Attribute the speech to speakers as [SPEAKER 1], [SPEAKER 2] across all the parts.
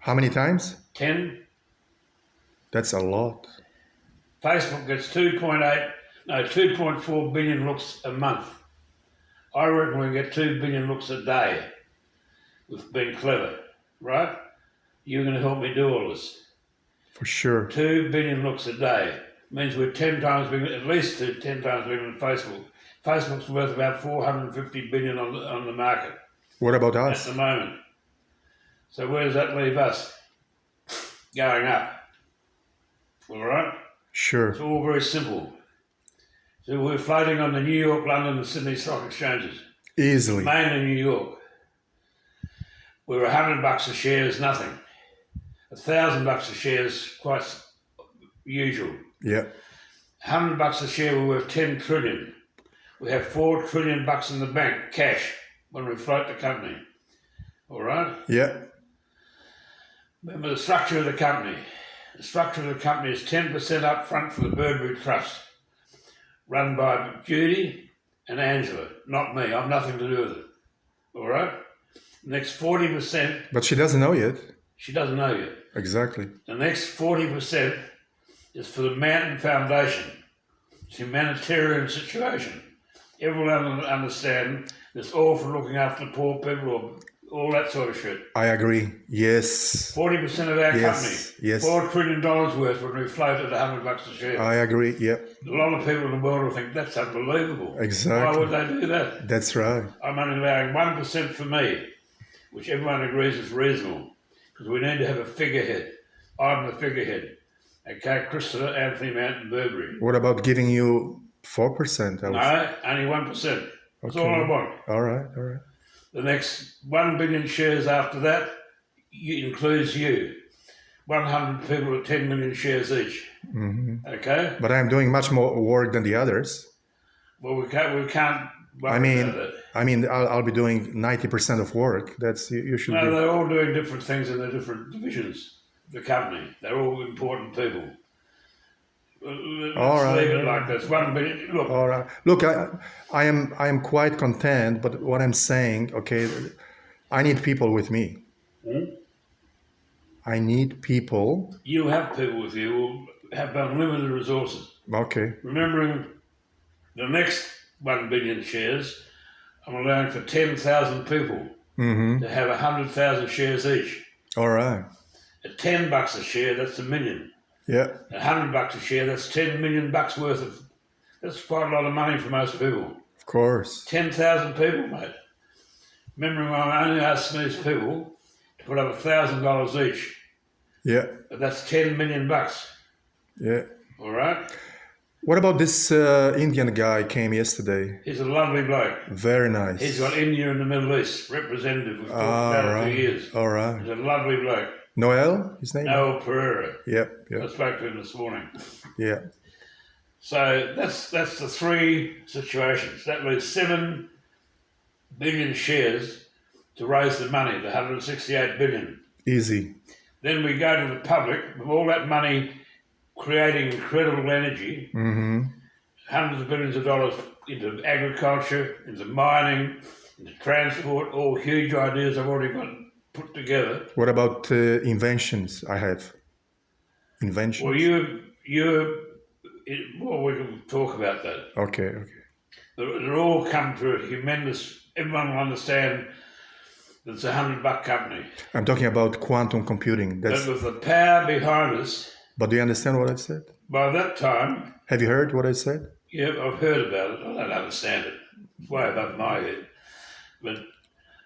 [SPEAKER 1] How many times?
[SPEAKER 2] 10.
[SPEAKER 1] That's a lot.
[SPEAKER 2] Facebook gets 2.4 billion looks a month. I reckon we get 2 billion looks a day with being clever, right? You're going to help me do all this.
[SPEAKER 1] For sure.
[SPEAKER 2] 2 billion looks a day means we're 10 times bigger, at least 10 times bigger than Facebook. Facebook's worth about 450 billion on the market
[SPEAKER 1] What about
[SPEAKER 2] at
[SPEAKER 1] us?
[SPEAKER 2] the moment. So where does that leave us? Going up. All right?
[SPEAKER 1] Sure.
[SPEAKER 2] It's all very simple. So we're floating on the New York, London and Sydney stock exchanges.
[SPEAKER 1] Easily.
[SPEAKER 2] Mainly New York. We're $100 a share is nothing. $1,000 a share is quite usual.
[SPEAKER 1] Yeah.
[SPEAKER 2] $100 a share, we're worth 10 trillion. We have $4 trillion in the bank, cash, when we float the company. All right?
[SPEAKER 1] Yeah.
[SPEAKER 2] Remember the structure of the company. The structure of the company is 10% up front for the Burberry Trust, run by Judy and Angela, not me. I've nothing to do with it. All right? The next 40%,
[SPEAKER 1] But she doesn't know yet.
[SPEAKER 2] she doesn't know yet.
[SPEAKER 1] Exactly.
[SPEAKER 2] The next 40% is for the Mountain Foundation. It's a humanitarian situation. Everyone will understand it's all for looking after poor people or all that sort of shit.
[SPEAKER 1] I agree. Yes.
[SPEAKER 2] 40% of our
[SPEAKER 1] Yes,
[SPEAKER 2] company,
[SPEAKER 1] yes.
[SPEAKER 2] $4 trillion worth when we float at $100 a share.
[SPEAKER 1] I agree. Yeah.
[SPEAKER 2] A lot of people in the world will think that's unbelievable.
[SPEAKER 1] Exactly.
[SPEAKER 2] Why would they do that?
[SPEAKER 1] That's right.
[SPEAKER 2] I'm only allowing 1% for me, which everyone agrees is reasonable, because we need to have a figurehead. I'm the figurehead. Okay, Christopher Anthony Mountain Burberry.
[SPEAKER 1] What about giving you 4%?
[SPEAKER 2] No, only 1%. That's all I want.
[SPEAKER 1] All right. All right.
[SPEAKER 2] The next 1 billion shares after that includes you. 100 people at 10 million shares each.
[SPEAKER 1] Mm-hmm.
[SPEAKER 2] Okay?
[SPEAKER 1] But I'm doing much more work than the others.
[SPEAKER 2] Well, we can't
[SPEAKER 1] I mean, I'll be doing 90% of work. That's you should
[SPEAKER 2] No,
[SPEAKER 1] be.
[SPEAKER 2] they're all doing different things in the different divisions of the company. They're all important people. Let's
[SPEAKER 1] All right.
[SPEAKER 2] leave it like this. 1 billion. Look,
[SPEAKER 1] All right. Look, I am quite content. But what I'm saying, okay, I need people with me. I need people.
[SPEAKER 2] you have people with you who have unlimited resources.
[SPEAKER 1] Okay.
[SPEAKER 2] Remembering the next 1 billion shares, I'm allowing for 10,000 people
[SPEAKER 1] Mm-hmm.
[SPEAKER 2] to have 100,000 shares each.
[SPEAKER 1] All right.
[SPEAKER 2] At $10 a share, that's $1 million.
[SPEAKER 1] Yeah.
[SPEAKER 2] At $100 a share, that's $10 million worth of. That's quite a lot of money for most people.
[SPEAKER 1] Of course.
[SPEAKER 2] 10,000 people, mate. Remembering I only asked these people to put up $1,000 each,
[SPEAKER 1] Yeah.
[SPEAKER 2] but that's 10 million bucks.
[SPEAKER 1] Yeah.
[SPEAKER 2] All right.
[SPEAKER 1] What about this Indian guy came yesterday?
[SPEAKER 2] He's a lovely bloke.
[SPEAKER 1] Very nice.
[SPEAKER 2] He's got India and the Middle East representative. We've talked about it for years.
[SPEAKER 1] All right.
[SPEAKER 2] He's a lovely bloke.
[SPEAKER 1] Noel, his name?
[SPEAKER 2] Noel Pereira.
[SPEAKER 1] Yep.
[SPEAKER 2] I
[SPEAKER 1] Yep.
[SPEAKER 2] spoke to him this morning.
[SPEAKER 1] Yeah.
[SPEAKER 2] So that's the three situations. That leaves 7 billion shares to raise the money, the 168 billion.
[SPEAKER 1] Easy.
[SPEAKER 2] Then we go to the public with all that money creating incredible energy,
[SPEAKER 1] Mm-hmm.
[SPEAKER 2] hundreds of billions of dollars into agriculture, into mining, into transport, all huge ideas I've already got put together.
[SPEAKER 1] What about inventions I have? Inventions?
[SPEAKER 2] Well, we can talk about that.
[SPEAKER 1] Okay, okay.
[SPEAKER 2] It'll all come to a humongous, everyone will understand that it's $100 company.
[SPEAKER 1] I'm talking about quantum computing.
[SPEAKER 2] But with the power behind us,
[SPEAKER 1] But do you understand what I said?
[SPEAKER 2] by that time,
[SPEAKER 1] Have you heard what I said?
[SPEAKER 2] yeah, I've heard about it. I don't understand it. It's way above my head. But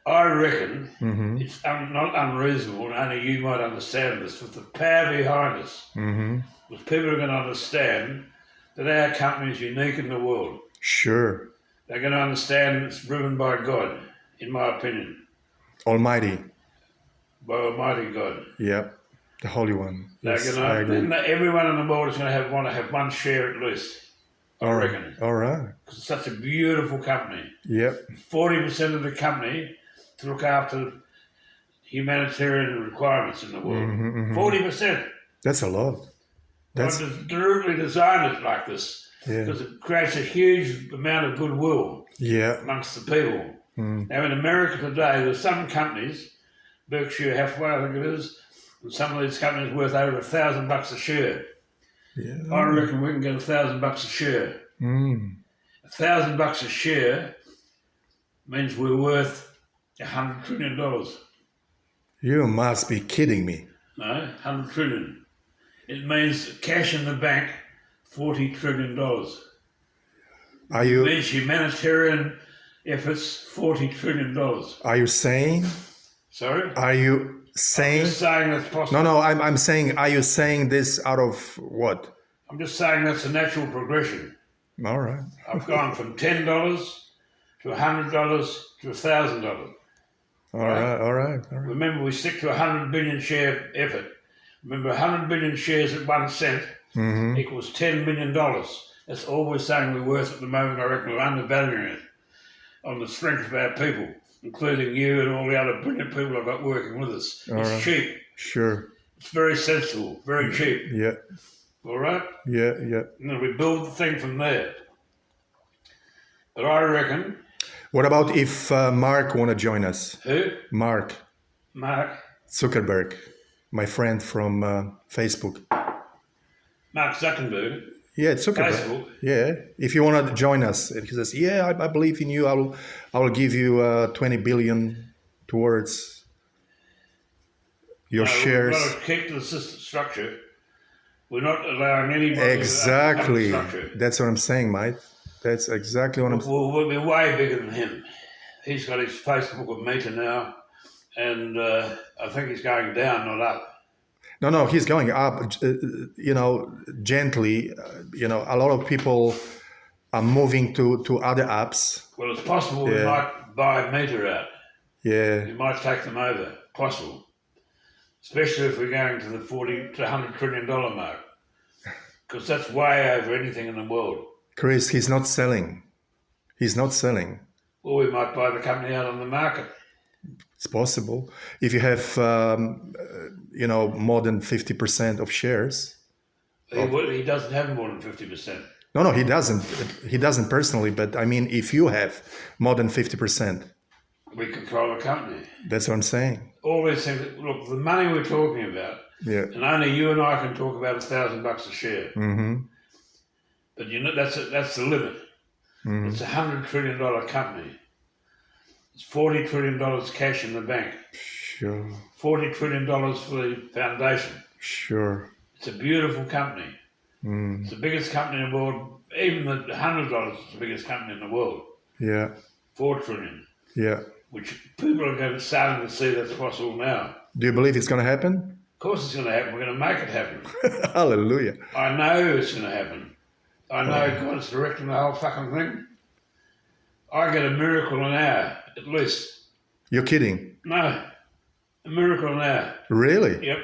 [SPEAKER 2] I reckon
[SPEAKER 1] Mm-hmm.
[SPEAKER 2] it's not unreasonable, and only you might understand this, with the power behind us,
[SPEAKER 1] Mm-hmm.
[SPEAKER 2] with people are going to understand that our company is unique in the world.
[SPEAKER 1] Sure.
[SPEAKER 2] They're going to understand it's driven by God, in my opinion,
[SPEAKER 1] Almighty.
[SPEAKER 2] by Almighty God.
[SPEAKER 1] Yep. The Holy One.
[SPEAKER 2] They're
[SPEAKER 1] Yes,
[SPEAKER 2] going
[SPEAKER 1] I agree.
[SPEAKER 2] to, everyone in the world is going to want to have one share at least, I reckon.
[SPEAKER 1] All right.
[SPEAKER 2] Because it's such a beautiful company.
[SPEAKER 1] Yep.
[SPEAKER 2] 40% of the company to look after humanitarian requirements in the world.
[SPEAKER 1] Mhm, mhm.
[SPEAKER 2] 40%.
[SPEAKER 1] That's a lot. That's
[SPEAKER 2] I deliberately designed it like this
[SPEAKER 1] yeah.
[SPEAKER 2] because it creates a huge amount of goodwill
[SPEAKER 1] Yeah.
[SPEAKER 2] amongst the people.
[SPEAKER 1] Mm.
[SPEAKER 2] Now, in America today, there's some companies, Berkshire Hathaway, I think it is, And some of these companies worth over $1,000 a share.
[SPEAKER 1] Yeah.
[SPEAKER 2] I reckon we can get $1,000 a share.
[SPEAKER 1] Mm.
[SPEAKER 2] $1,000 a share means we're worth $100 trillion.
[SPEAKER 1] You must be kidding me.
[SPEAKER 2] No, 100 trillion. It means cash in the bank, $40 trillion.
[SPEAKER 1] Are
[SPEAKER 2] It
[SPEAKER 1] you
[SPEAKER 2] means humanitarian efforts, $40 trillion.
[SPEAKER 1] are you saying?
[SPEAKER 2] Sorry?
[SPEAKER 1] Are you saying?
[SPEAKER 2] Just saying that's possible.
[SPEAKER 1] No, I'm saying. Are you saying this out of what?
[SPEAKER 2] I'm just saying that's a natural progression.
[SPEAKER 1] All right.
[SPEAKER 2] I've gone from $10 to $100 to $1,000.
[SPEAKER 1] All right. All right. All right.
[SPEAKER 2] Remember, we stick to 100 billion share effort. Remember, 100 billion shares at 1 cent
[SPEAKER 1] Mm-hmm.
[SPEAKER 2] equals $10 million. That's all we're saying we're worth at the moment. I reckon we're undervaluing it on the strength of our people, including you and all the other brilliant people I've got working with us.
[SPEAKER 1] All
[SPEAKER 2] It's
[SPEAKER 1] right.
[SPEAKER 2] cheap.
[SPEAKER 1] Sure.
[SPEAKER 2] It's very sensible, very cheap.
[SPEAKER 1] Yeah.
[SPEAKER 2] All right?
[SPEAKER 1] Yeah. Yeah.
[SPEAKER 2] And then we build the thing from there. But I reckon,
[SPEAKER 1] What about if Mark want to join us?
[SPEAKER 2] who?
[SPEAKER 1] Mark
[SPEAKER 2] Mark
[SPEAKER 1] Zuckerberg, my friend from Facebook.
[SPEAKER 2] Zuckerberg,
[SPEAKER 1] Yeah, it's Zuckerberg.
[SPEAKER 2] Facebook.
[SPEAKER 1] Yeah, if you want to join us, and he says, "Yeah, I believe in you. I will give you 20 billion towards your shares."
[SPEAKER 2] We've got to keep the system structure. We're not allowing anybody
[SPEAKER 1] Exactly.
[SPEAKER 2] to have the structure.
[SPEAKER 1] That's what I'm saying, mate. That's exactly what I'm.
[SPEAKER 2] We'll be way bigger than him. He's got his Facebook with Meta now, and I think he's going down, not up.
[SPEAKER 1] No, he's going up. Gently. A lot of people are moving to other apps.
[SPEAKER 2] Well, it's possible we
[SPEAKER 1] Yeah.
[SPEAKER 2] might buy Meta out.
[SPEAKER 1] Yeah,
[SPEAKER 2] We might take them over. Possible. Especially if we're going to the 40 to $100 trillion mark. Because that's way over anything in the world.
[SPEAKER 1] Chris, he's not selling. He's not selling.
[SPEAKER 2] Or we might buy the company out on the market.
[SPEAKER 1] It's possible if you have, more than 50% of shares.
[SPEAKER 2] He doesn't have more than 50%.
[SPEAKER 1] No, he doesn't. He doesn't personally, but I mean, if you have more than 50%,
[SPEAKER 2] We control the company.
[SPEAKER 1] that's what I'm saying.
[SPEAKER 2] All these things. Look, the money we're talking about,
[SPEAKER 1] Yeah.
[SPEAKER 2] and only you and I can talk about $1,000 a share.
[SPEAKER 1] Mm-hmm.
[SPEAKER 2] But that's the limit.
[SPEAKER 1] Mm-hmm.
[SPEAKER 2] It's $100 trillion company. It's $40 trillion cash in the bank.
[SPEAKER 1] Sure.
[SPEAKER 2] $40 trillion for the foundation.
[SPEAKER 1] Sure.
[SPEAKER 2] It's a beautiful company.
[SPEAKER 1] Mm.
[SPEAKER 2] It's the biggest company in the world. Even the $100 is the biggest company in the world.
[SPEAKER 1] Yeah.
[SPEAKER 2] $4 trillion,
[SPEAKER 1] Yeah.
[SPEAKER 2] which people are starting to see that's possible now.
[SPEAKER 1] Do you believe it's going to happen?
[SPEAKER 2] Of course it's going to happen. We're going to make it happen.
[SPEAKER 1] Hallelujah.
[SPEAKER 2] I know it's going to happen. I know God's directing the whole fucking thing. I get a miracle an hour, at least.
[SPEAKER 1] You're kidding.
[SPEAKER 2] No, a miracle an hour.
[SPEAKER 1] Really?
[SPEAKER 2] Yep.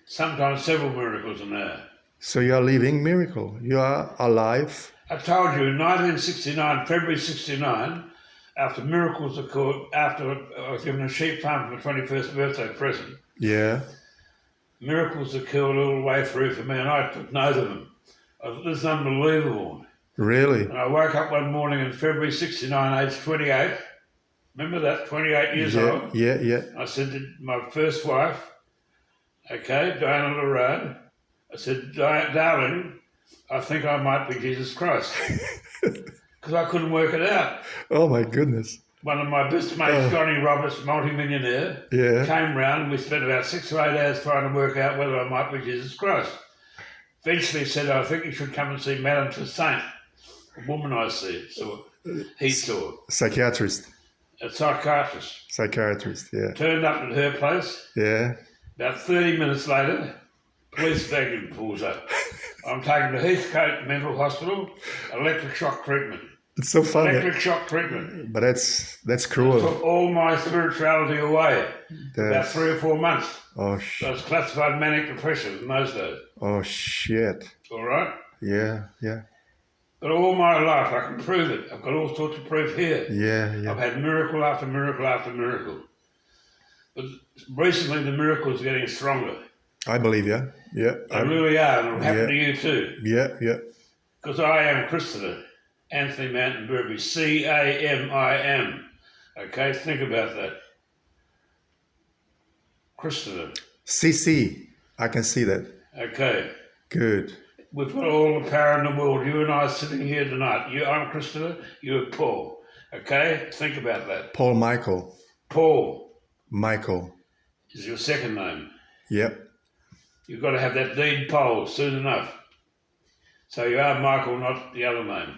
[SPEAKER 2] Sometimes several miracles an hour.
[SPEAKER 1] So you are living miracle. You are alive.
[SPEAKER 2] I told you in 1969, February 69, after miracles occurred, after I was given a sheep farm for my 21st birthday present,
[SPEAKER 1] Yeah.
[SPEAKER 2] miracles occurred all the way through for me, and I took note of them. This is unbelievable.
[SPEAKER 1] Really?
[SPEAKER 2] And I woke up one morning in February 69, age 28. Remember that, 28 years
[SPEAKER 1] Yeah.
[SPEAKER 2] old?
[SPEAKER 1] Yeah. Yeah.
[SPEAKER 2] I said to my first wife, okay, Diana Lorade, I said, darling, I think I might be Jesus Christ. Because I couldn't work it out.
[SPEAKER 1] Oh my goodness.
[SPEAKER 2] One of my best mates, Johnny Roberts, multi-millionaire,
[SPEAKER 1] Yeah.
[SPEAKER 2] came round and we spent about 6 or 8 hours trying to work out whether I might be Jesus Christ. Eventually said, I think you should come and see Madame Toussaint, a woman I he saw,
[SPEAKER 1] Psychiatrist.
[SPEAKER 2] a psychiatrist.
[SPEAKER 1] Psychiatrist. Yeah.
[SPEAKER 2] Turned up at her place.
[SPEAKER 1] Yeah.
[SPEAKER 2] About 30 minutes later, police wagon pulls up. I'm taken to Heathcote Mental Hospital, electric shock treatment.
[SPEAKER 1] It's so funny.
[SPEAKER 2] Electric shock treatment.
[SPEAKER 1] But that's cruel.
[SPEAKER 2] Took all my spirituality away. About
[SPEAKER 1] That's,
[SPEAKER 2] 3 or 4 months.
[SPEAKER 1] oh,
[SPEAKER 2] I was classified manic depression in those days.
[SPEAKER 1] oh shit.
[SPEAKER 2] All right?
[SPEAKER 1] Yeah. Yeah.
[SPEAKER 2] But all my life, I can prove it. I've got all sorts of proof here.
[SPEAKER 1] Yeah.
[SPEAKER 2] I've
[SPEAKER 1] Yeah.
[SPEAKER 2] had miracle after miracle after miracle. But recently, the miracles are getting stronger.
[SPEAKER 1] I believe. Yeah. Yeah.
[SPEAKER 2] They really are, and it'll happen
[SPEAKER 1] Yeah.
[SPEAKER 2] to you too.
[SPEAKER 1] Yeah. Yeah.
[SPEAKER 2] Because I am Christopher Anthony Mountain Burby, CAMIM. Okay, think about that. Christopher.
[SPEAKER 1] CC. I can see that.
[SPEAKER 2] Okay.
[SPEAKER 1] Good.
[SPEAKER 2] We've got all the power in the world. You and I are sitting here tonight. I'm Christopher, you're Paul. Okay? Think about that.
[SPEAKER 1] Paul Michael.
[SPEAKER 2] Paul
[SPEAKER 1] Michael.
[SPEAKER 2] is your second name.
[SPEAKER 1] Yep.
[SPEAKER 2] You've got to have that deed poll soon enough. So you are Michael, not the other name.